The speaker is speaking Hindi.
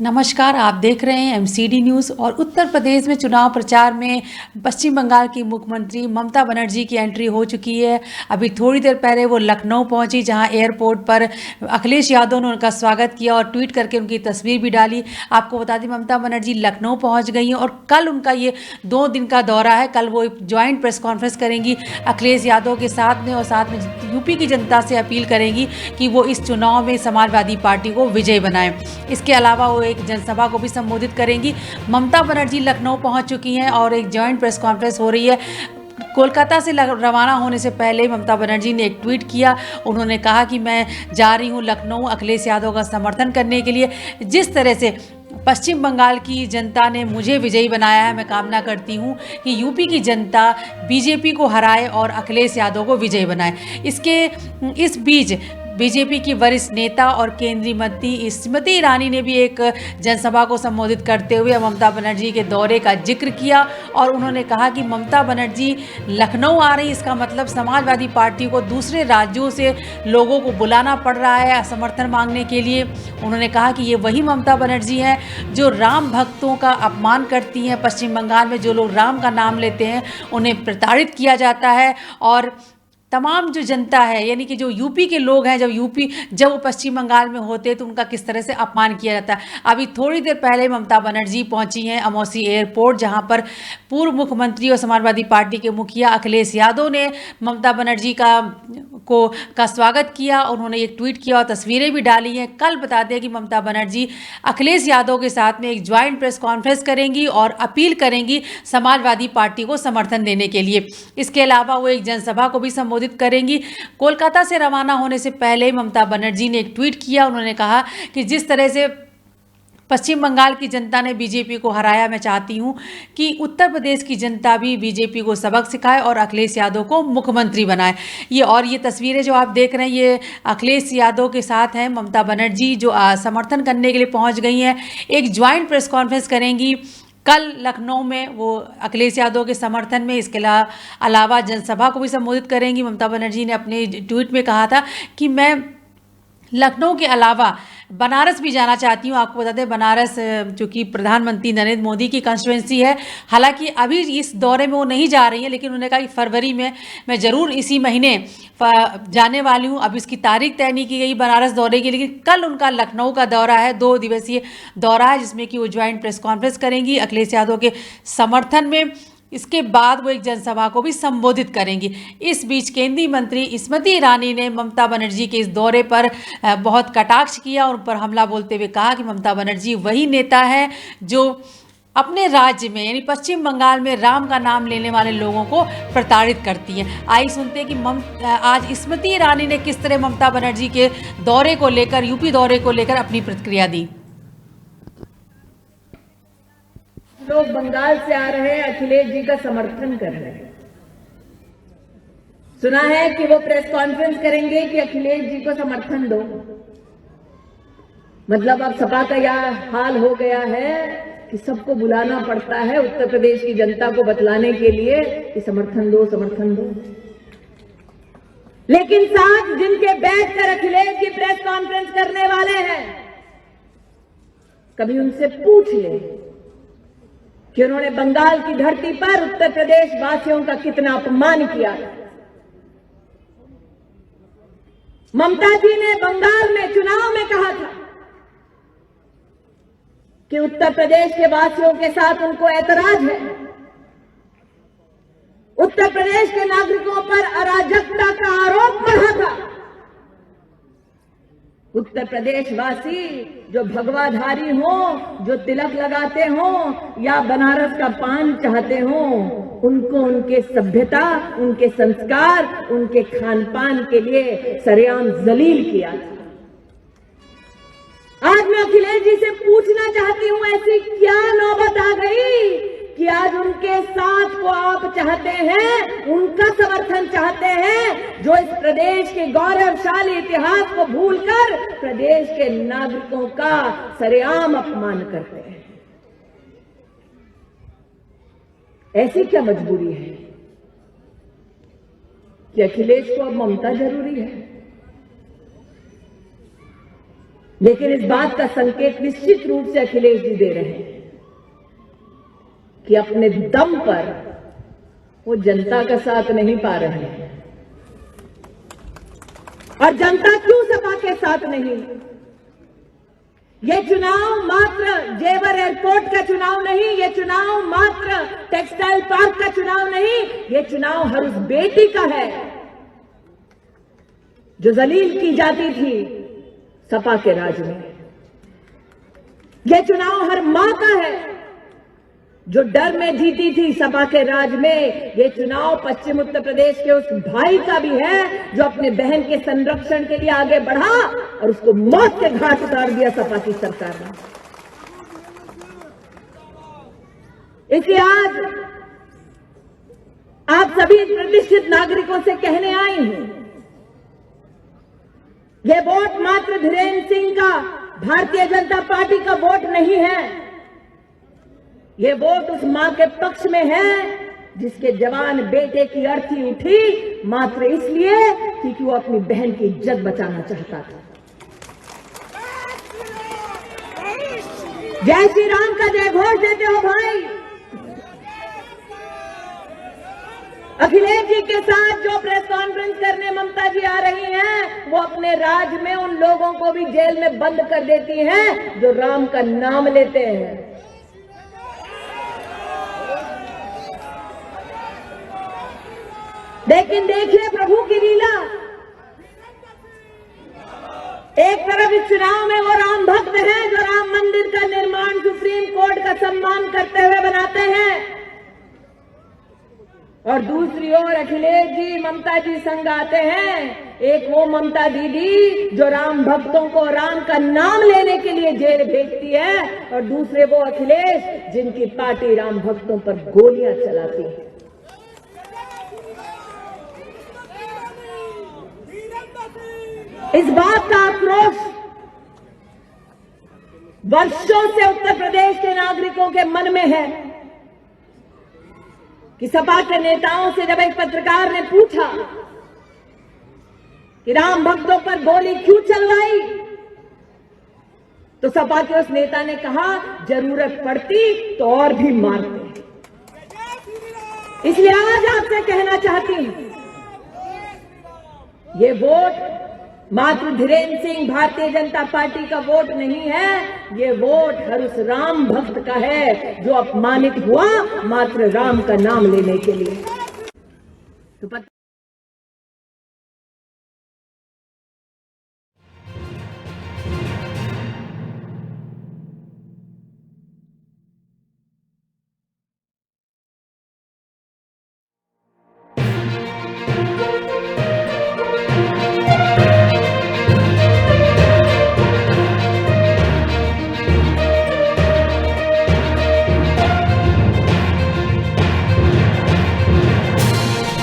नमस्कार, आप देख रहे हैं एमसीडी न्यूज़। और उत्तर प्रदेश में चुनाव प्रचार में पश्चिम बंगाल की मुख्यमंत्री ममता बनर्जी की एंट्री हो चुकी है। अभी थोड़ी देर पहले वो लखनऊ पहुंची, जहां एयरपोर्ट पर अखिलेश यादव ने उनका स्वागत किया और ट्वीट करके उनकी तस्वीर भी डाली। आपको बता दें, ममता बनर्जी लखनऊ पहुंच गई हैं और कल उनका ये 2 दिन का दौरा है। कल वो ज्वाइंट प्रेस कॉन्फ्रेंस करेंगी अखिलेश यादव के साथ में, और साथ में यूपी की जनता से अपील करेंगी कि वो इस चुनाव में समाजवादी पार्टी को विजयी बनाएं। इसके अलावा वो एक जनसभा को भी संबोधित करेंगी। ममता बनर्जी लखनऊ पहुंच चुकी हैं और एक ज्वाइंट प्रेस कॉन्फ्रेंस हो रही है। कोलकाता से रवाना होने से पहले ममता बनर्जी ने एक ट्वीट किया। उन्होंने कहा कि मैं जा रही हूं लखनऊ अखिलेश यादव का समर्थन करने के लिए। जिस तरह से पश्चिम बंगाल की जनता ने मुझे विजयी बनाया है, मैं कामना करती हूं कि यूपी की जनता बीजेपी को हराए और अखिलेश यादव को विजयी बनाए। इस बीच बीजेपी की वरिष्ठ नेता और केंद्रीय मंत्री स्मृति ईरानी ने भी एक जनसभा को संबोधित करते हुए ममता बनर्जी के दौरे का जिक्र किया और उन्होंने कहा कि ममता बनर्जी लखनऊ आ रही, इसका मतलब समाजवादी पार्टी को दूसरे राज्यों से लोगों को बुलाना पड़ रहा है समर्थन मांगने के लिए। उन्होंने कहा कि ये वही ममता बनर्जी हैं जो राम भक्तों का अपमान करती हैं। पश्चिम बंगाल में जो लोग राम का नाम लेते हैं उन्हें प्रताड़ित किया जाता है, और तमाम जो जनता है, यानी कि जो यूपी के लोग हैं, जब वो पश्चिम बंगाल में होते हैं तो उनका किस तरह से अपमान किया जाता है। अभी थोड़ी देर पहले ममता बनर्जी पहुंची हैं अमौसी एयरपोर्ट, जहां पर पूर्व मुख्यमंत्री और समाजवादी पार्टी के मुखिया अखिलेश यादव ने ममता बनर्जी का स्वागत किया। उन्होंने एक ट्वीट किया और तस्वीरें भी डाली हैं। कल बता दें कि ममता बनर्जी अखिलेश यादव के साथ में एक ज्वाइंट प्रेस कॉन्फ्रेंस करेंगी और अपील करेंगी समाजवादी पार्टी को समर्थन देने के लिए। इसके अलावा वो एक जनसभा को भी संबोधित करेंगी। कोलकाता से रवाना होने से पहले ममता बनर्जी ने एक ट्वीट किया। उन्होंने कहा कि जिस तरह से पश्चिम बंगाल की जनता ने बीजेपी को हराया, मैं चाहती हूं कि उत्तर प्रदेश की जनता भी बीजेपी को सबक सिखाए और अखिलेश यादव को मुख्यमंत्री बनाए। ये तस्वीरें जो आप देख रहे हैं, ये अखिलेश यादव के साथ हैं ममता बनर्जी, जो समर्थन करने के लिए पहुंच गई हैं। एक ज्वाइंट प्रेस कॉन्फ्रेंस करेंगी कल लखनऊ में वो अखिलेश यादव के समर्थन में। इसके अलावा जनसभा को भी संबोधित करेंगी। ममता बनर्जी ने अपने ट्वीट में कहा था कि मैं लखनऊ के अलावा बनारस भी जाना चाहती हूँ। आपको बता दें, बनारस चूँकि प्रधानमंत्री नरेंद्र मोदी की कंस्टिट्यूंसी है, हालांकि अभी इस दौरे में वो नहीं जा रही हैं, लेकिन उन्होंने कहा कि फरवरी में मैं ज़रूर इसी महीने जाने वाली हूँ। अब इसकी तारीख तय नहीं की गई बनारस दौरे की, लेकिन कल उनका लखनऊ का दौरा है, 2 दिवसीय दौरा है, जिसमें कि वो ज्वाइंट प्रेस कॉन्फ्रेंस करेंगी अखिलेश यादव के समर्थन में। इसके बाद वो एक जनसभा को भी संबोधित करेंगी। इस बीच केंद्रीय मंत्री स्मृति ईरानी ने ममता बनर्जी के इस दौरे पर बहुत कटाक्ष किया और उन पर हमला बोलते हुए कहा कि ममता बनर्जी वही नेता है जो अपने राज्य में, यानी पश्चिम बंगाल में राम का नाम लेने वाले लोगों को प्रताड़ित करती हैं। आइए सुनते हैं कि आज स्मृति ईरानी ने किस तरह ममता बनर्जी के दौरे को लेकर, यूपी दौरे को लेकर अपनी प्रतिक्रिया दी। लोग बंगाल से आ रहे हैं, अखिलेश जी का समर्थन कर रहे हैं। सुना है कि वो प्रेस कॉन्फ्रेंस करेंगे कि अखिलेश जी को समर्थन दो। मतलब अब सपा का यह हाल हो गया है कि सबको बुलाना पड़ता है उत्तर प्रदेश की जनता को बतलाने के लिए कि समर्थन दो, समर्थन दो। लेकिन साथ जिनके बैठकर अखिलेश जी प्रेस कॉन्फ्रेंस करने वाले हैं, कभी उनसे पूछ ले कि उन्होंने बंगाल की धरती पर उत्तर प्रदेश वासियों का कितना अपमान किया। ममता जी ने बंगाल में चुनाव में कहा था कि उत्तर प्रदेश के वासियों के साथ उनको ऐतराज है। उत्तर प्रदेश के नागरिकों पर अराजकता का आरोप बढ़ा था। उत्तर प्रदेश वासी जो भगवाधारी हो, जो तिलक लगाते हो या बनारस का पान चाहते हो, उनको उनके सभ्यता, उनके संस्कार, उनके खान पान के लिए सरेआम जलील किया था। आज मैं अखिलेश जी से पूछना चाहती हूं, ऐसी क्या नौबत आ गई कि आज उनके साथ को आप चाहते हैं, उनका समर्थन चाहते हैं, जो इस प्रदेश के गौरवशाली इतिहास को भूलकर प्रदेश के नागरिकों का सरेआम अपमान करते हैं। ऐसी क्या मजबूरी है कि अखिलेश को अब ममता जरूरी है? लेकिन इस बात का संकेत निश्चित रूप से अखिलेश जी दे रहे हैं कि अपने दम पर वो जनता का साथ नहीं पा रहे हैं। और जनता क्यों सपा के साथ नहीं? ये चुनाव मात्र जेवर एयरपोर्ट का चुनाव नहीं, ये चुनाव मात्र टेक्सटाइल पार्क का चुनाव नहीं, ये चुनाव हर उस बेटी का है जो जलील की जाती थी सपा के राज में। यह चुनाव हर मां का है जो डर में जीती थी सपा के राज में। ये चुनाव पश्चिम उत्तर प्रदेश के उस भाई का भी है जो अपने बहन के संरक्षण के लिए आगे बढ़ा और उसको मौत के घाट उतार दिया सपा की सरकार ने। इसलिए आज आप सभी प्रतिष्ठित नागरिकों से कहने आई हूं, यह वोट मात्र धीरेन्द्र सिंह का, भारतीय जनता पार्टी का वोट नहीं है। ये वोट उस मां के पक्ष में है जिसके जवान बेटे की अर्थी उठी मात्र इसलिए क्योंकि वो अपनी बहन की इज्जत बचाना चाहता था। जय श्री राम का जय घोष देते हो भाई। अखिलेश जी के साथ जो प्रेस कॉन्फ्रेंस करने ममता जी आ रही हैं, वो अपने राज में उन लोगों को भी जेल में बंद कर देती हैं जो राम का नाम लेते हैं। लेकिन देखिए प्रभु की लीला, एक तरफ इस चुनाव में वो राम भक्त हैं जो राम मंदिर का निर्माण सुप्रीम कोर्ट का सम्मान करते हुए बनाते हैं, और दूसरी ओर अखिलेश जी ममता जी संग आते हैं। एक वो ममता दीदी जो राम भक्तों को राम का नाम लेने के लिए जेल भेजती है, और दूसरे वो अखिलेश जिनकी पार्टी राम भक्तों पर गोलियां चलाती है। इस बात का आक्रोश वर्षों से उत्तर प्रदेश के नागरिकों के मन में है कि सपा के नेताओं से जब एक पत्रकार ने पूछा कि राम भक्तों पर गोली क्यों चलवाई, तो सपा के उस नेता ने कहा जरूरत पड़ती तो और भी मारते। इसलिए आज आपसे कहना चाहती हूं, ये वोट मात्र धीरेन्द्र सिंह भारतीय जनता पार्टी का वोट नहीं है, ये वोट हर उस राम भक्त का है जो अपमानित हुआ मात्र राम का नाम लेने के लिए। तो